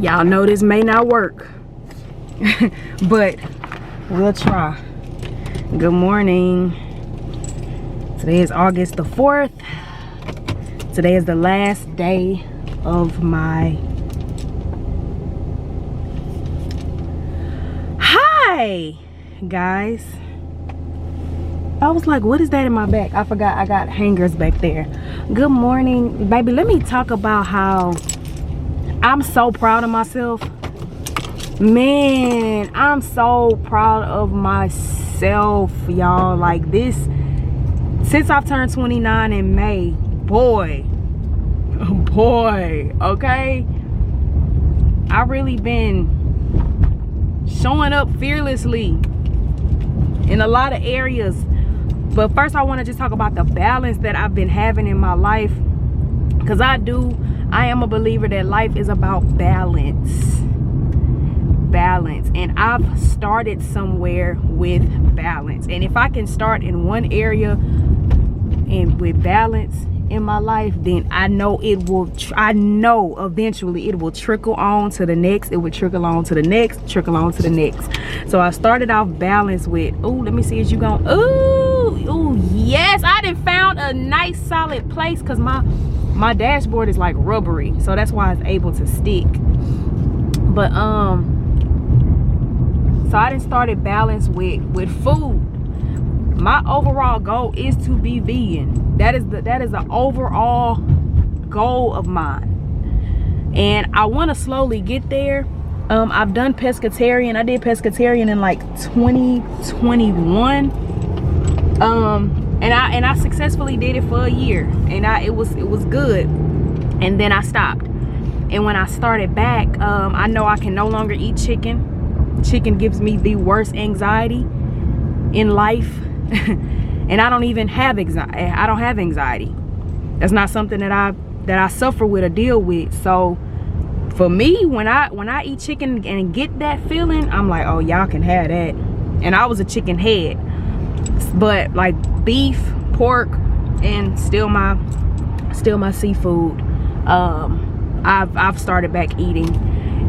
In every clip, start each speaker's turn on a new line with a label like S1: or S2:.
S1: Y'all know this may not work, but we'll try. Good morning. Today is August the 4th. Today is the last day of my... Hi, guys. I was like, what is that in my back? I forgot I got hangers back there. Good morning, baby. Let me talk about how I'm so proud of myself. Man, I'm so proud of myself, y'all. Like this, since I've turned 29 in May, boy, okay? I really been showing up fearlessly in a lot of areas. But first I want to just talk about the balance that I've been having in my life, because I am a believer that life is about balance, and I've started somewhere with balance. And if I can start in one area and with balance in my life, then I know eventually it will trickle on to the next. It will trickle on to the next, trickle on to the next. So I started off balance with, oh, let me see, is you going, ooh, yes, I done found a nice solid place, because my dashboard is like rubbery, so that's why it's able to stick. But so I done started balance with food. My overall goal is to be vegan. That is the overall goal of mine, and I want to slowly get there. I've done pescatarian. I did pescatarian in like 2021, and I successfully did it for a year, and it was good. And then I stopped, and when I started back, I know I can no longer eat chicken. Chicken gives me the worst anxiety in life. And I don't even have anxiety. I don't have anxiety. That's not something that I suffer with or deal with. So for me, when I eat chicken and get that feeling, I'm like, oh, y'all can have that. And I was a chicken head, but like beef, pork, and still my seafood, I've started back eating,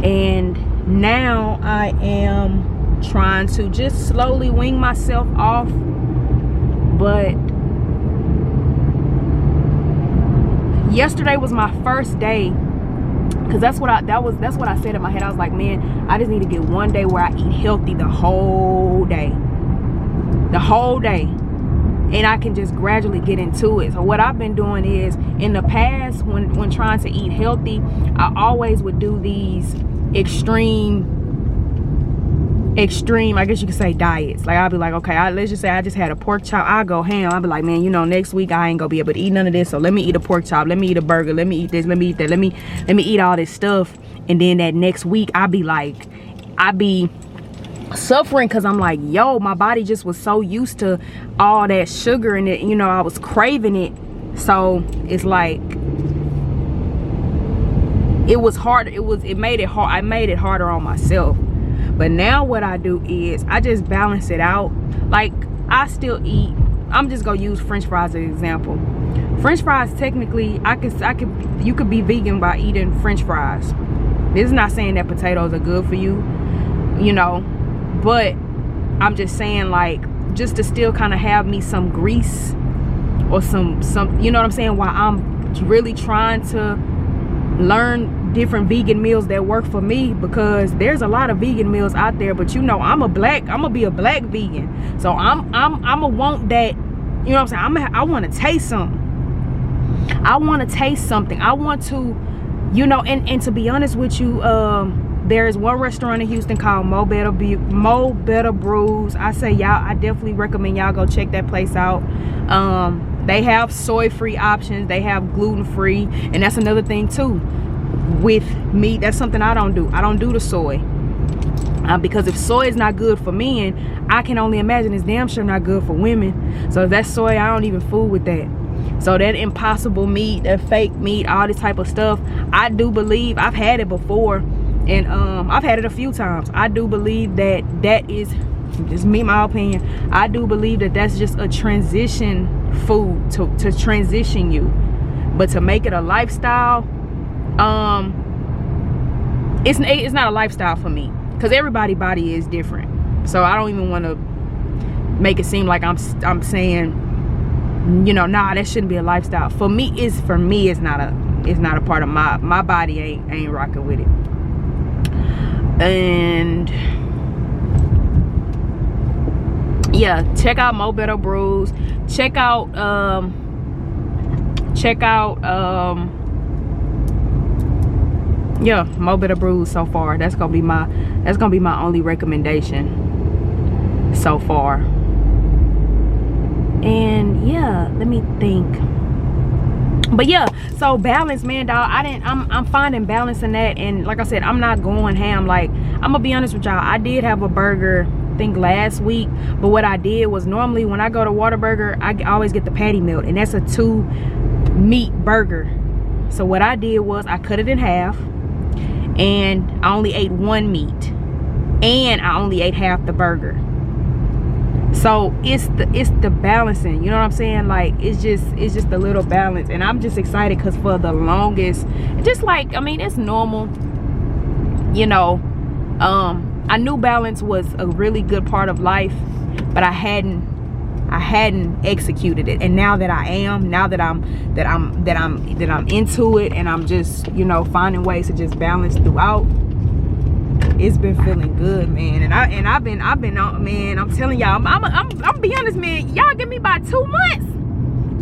S1: and now I am trying to just slowly wean myself off. But yesterday was my first day, because that's what I said in my head. I was like, man, I just need to get one day where I eat healthy the whole day, and I can just gradually get into it. So what I've been doing is, in the past, when trying to eat healthy, I always would do these extreme, I guess you could say, diets. Like, I'll be like, okay, let's just say I just had a pork chop. I'll go ham. I'll be like, man, next week I ain't gonna be able to eat none of this, so let me eat a pork chop, let me eat a burger, let me eat this, let me eat that, let me eat all this stuff. And then that next week I be suffering, because I'm like, yo, my body just was so used to all that sugar in it, I was craving it. So it's like, it was hard. It made it hard. I made it harder on myself. But now what I do is I just balance it out. Like, I still eat, I'm just gonna use French fries as an example. French fries, technically, you could be vegan by eating French fries. This is not saying that potatoes are good for you, but I'm just saying, like, just to still kind of have me some grease or some, you know what I'm saying, while I'm really trying to learn different vegan meals that work for me, because there's a lot of vegan meals out there. But I'm gonna be a black vegan, so I'm gonna want that, what I'm saying, I want to taste something. I want to, and to be honest with you, there is one restaurant in Houston called Mo Better Brews. I definitely recommend y'all go check that place out. They have soy-free options, they have gluten-free, and that's another thing too. With meat, that's something I don't do. I don't do the soy, because if soy is not good for men, I can only imagine it's damn sure not good for women. So if that's soy, I don't even fool with that. So that impossible meat, that fake meat, all this type of stuff, I do believe, I've had it before, and I've had it a few times. I do believe that is just me, my opinion, I do believe that that's just a transition food to transition you. But to make it a lifestyle, it's not a lifestyle for me, because everybody's body is different. So I don't even want to make it seem like I'm saying, you know, nah, that shouldn't be a lifestyle. For me it's not a part of my body. Ain't rocking with it. And yeah, check out Mo Better Brews. Check out yeah, Mo Better Brews so far. That's gonna be my only recommendation so far. And yeah, let me think. But yeah, so balance, man, dog. I'm finding balance in that. And like I said, I'm not going ham. Like, I'm gonna be honest with y'all, I did have a burger, I think last week, but what I did was, normally when I go to Whataburger, I always get the patty melt, and that's a 2 meat burger. So what I did was I cut it in half, and I only ate 1 meat, and I only ate half the burger. So it's the balancing, you know what I'm saying? Like, it's just a little balance. And I'm just excited because for the longest, just like, I mean, it's normal, you know, I knew balance was a really good part of life, but I hadn't executed it. And now that I am, now that I'm into it, and I'm just, you know, finding ways to just balance throughout, it's been feeling good, man. And I've been on, man. I'm telling y'all, I'm be honest, man. Y'all give me about 2 months.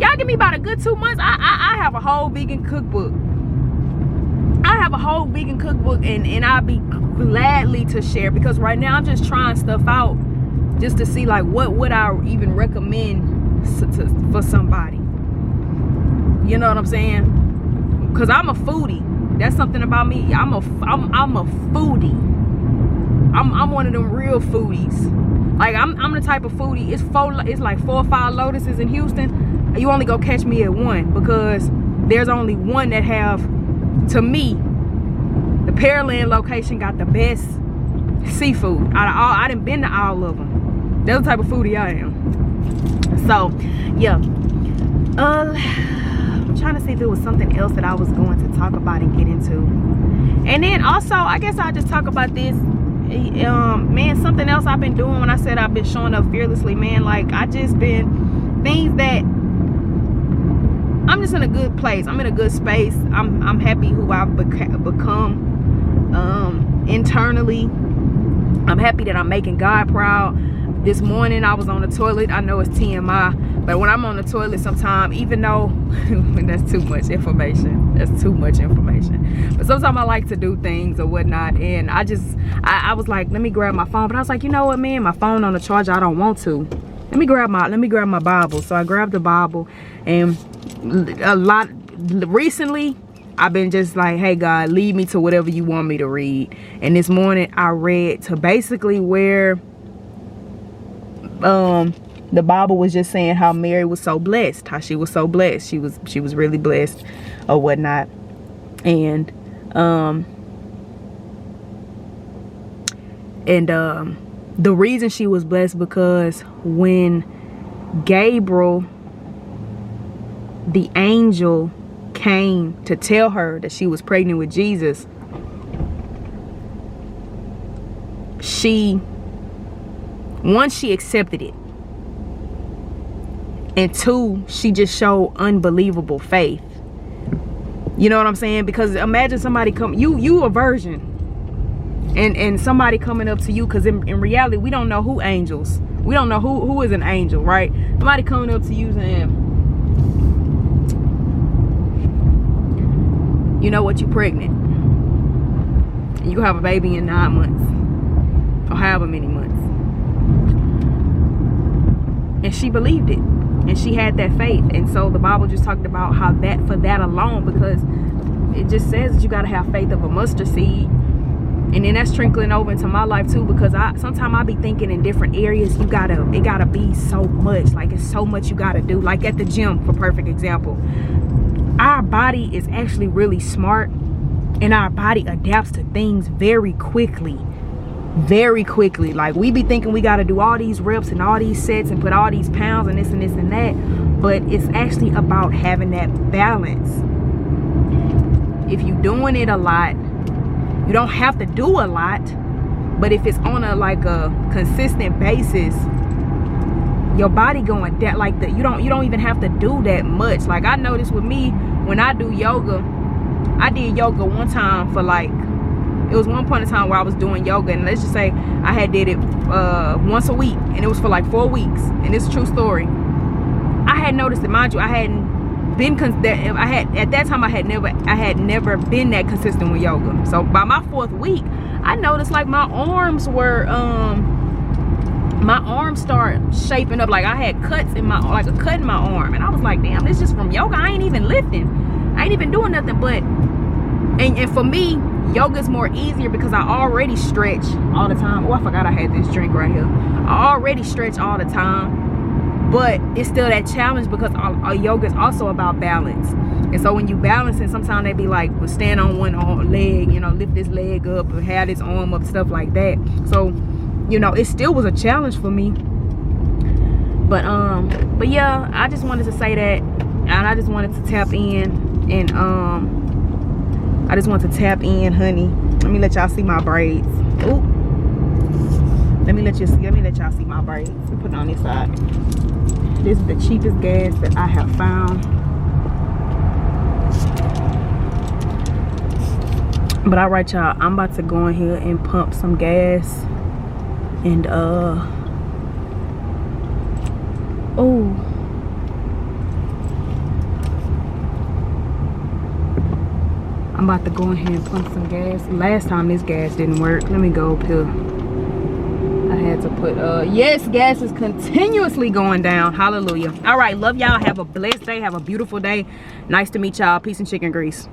S1: Y'all give me about a good 2 months. I have a whole vegan cookbook. And I'll be gladly to share, because right now I'm just trying stuff out just to see, like, what would I even recommend for somebody. You know what I'm saying? Because I'm a foodie. That's something about me. I'm a foodie. I'm one of them real foodies. Like, I'm the type of foodie. It's like 4 or 5 Lotuses in Houston. You only go catch me at one, because there's only one that have, to me, the Pearland location got the best seafood out of all. I done been to all of them. That's the type of foodie I am. So yeah, I'm trying to see if there was something else that I was going to talk about and get into. And then also, I guess I'll just talk about this. Man, something else I've been doing when I said I've been showing up fearlessly, man. Like, I just been things that I'm just in a good place. I'm in a good space. I'm happy who I've become internally. I'm happy that I'm making God proud. This morning I was on the toilet. I know it's TMI, but when I'm on the toilet sometime, even though that's too much information, but sometimes I like to do things or whatnot, and I was like, let me grab my phone, but I was like, you know what, man, my phone on the charger, I don't want to. Let me grab my Bible. So I grabbed the Bible, and recently I've been just like, hey God, lead me to whatever you want me to read. And this morning I read to basically where the Bible was just saying how Mary was so blessed, how she was so blessed. She was really blessed or whatnot. And the reason she was blessed, because when Gabriel, the angel, came to tell her that she was pregnant with Jesus, one, she accepted it, and 2, she just showed unbelievable faith. You know what I'm saying? Because imagine somebody you a virgin, and somebody coming up to you, because in reality we don't know who who is an angel, right? Somebody coming up to you saying, you know what, you pregnant, and you have a baby in 9 months or however many months. And she believed it, and she had that faith. And so the Bible just talked about how that, for that alone, because it just says that you got to have faith of a mustard seed. And then that's trickling over into my life too, because sometimes I be thinking in different areas, it gotta be so much, like it's so much you gotta do. Like at the gym, for perfect example, our body is actually really smart, and our body adapts to things very quickly. Like, we be thinking we got to do all these reps and all these sets and put all these pounds and this and this and that, but it's actually about having that balance. If you're doing it a lot You don't have to do a lot, but if it's on a like a consistent basis, your body going that like the you don't even have to do that much. Like I noticed with me when I do yoga, I did yoga one time for like, it was one point in time where I was doing yoga, and let's just say I had did it once a week, and it was for like 4 weeks, and it's a true story. I had noticed that, mind you, I hadn't been at that time I had never been that consistent with yoga. So by my 4th week, I noticed like my arms were started shaping up. Like I had cuts in my, like a cut in my arm, and I was like, damn, this is just from yoga. I ain't even lifting, I ain't even doing nothing. But and for me, yoga is more easier because I already stretch all the time. Oh, I forgot I had this drink right here. I already stretch all the time, but it's still that challenge because yoga is also about balance. And so when you balance, and sometimes they be like, well, stand on one leg, you know, lift this leg up or have this arm up, stuff like that. So, you know, it still was a challenge for me. But yeah, I just wanted to say that, and I just wanted to tap in, and I just want to tap in, honey. Let me let y'all see my braids. Ooh. Let me let y'all see my braids. Put it on this side. This is the cheapest gas that I have found. But all right, y'all, I'm about to go in here and pump some gas, and I'm about to go in here and pump some gas. Last time this gas didn't work. Let me go up here. I had to put yes, gas is continuously going down. Hallelujah. All right, love y'all. Have a blessed day. Have a beautiful day. Nice to meet y'all. Peace and chicken grease.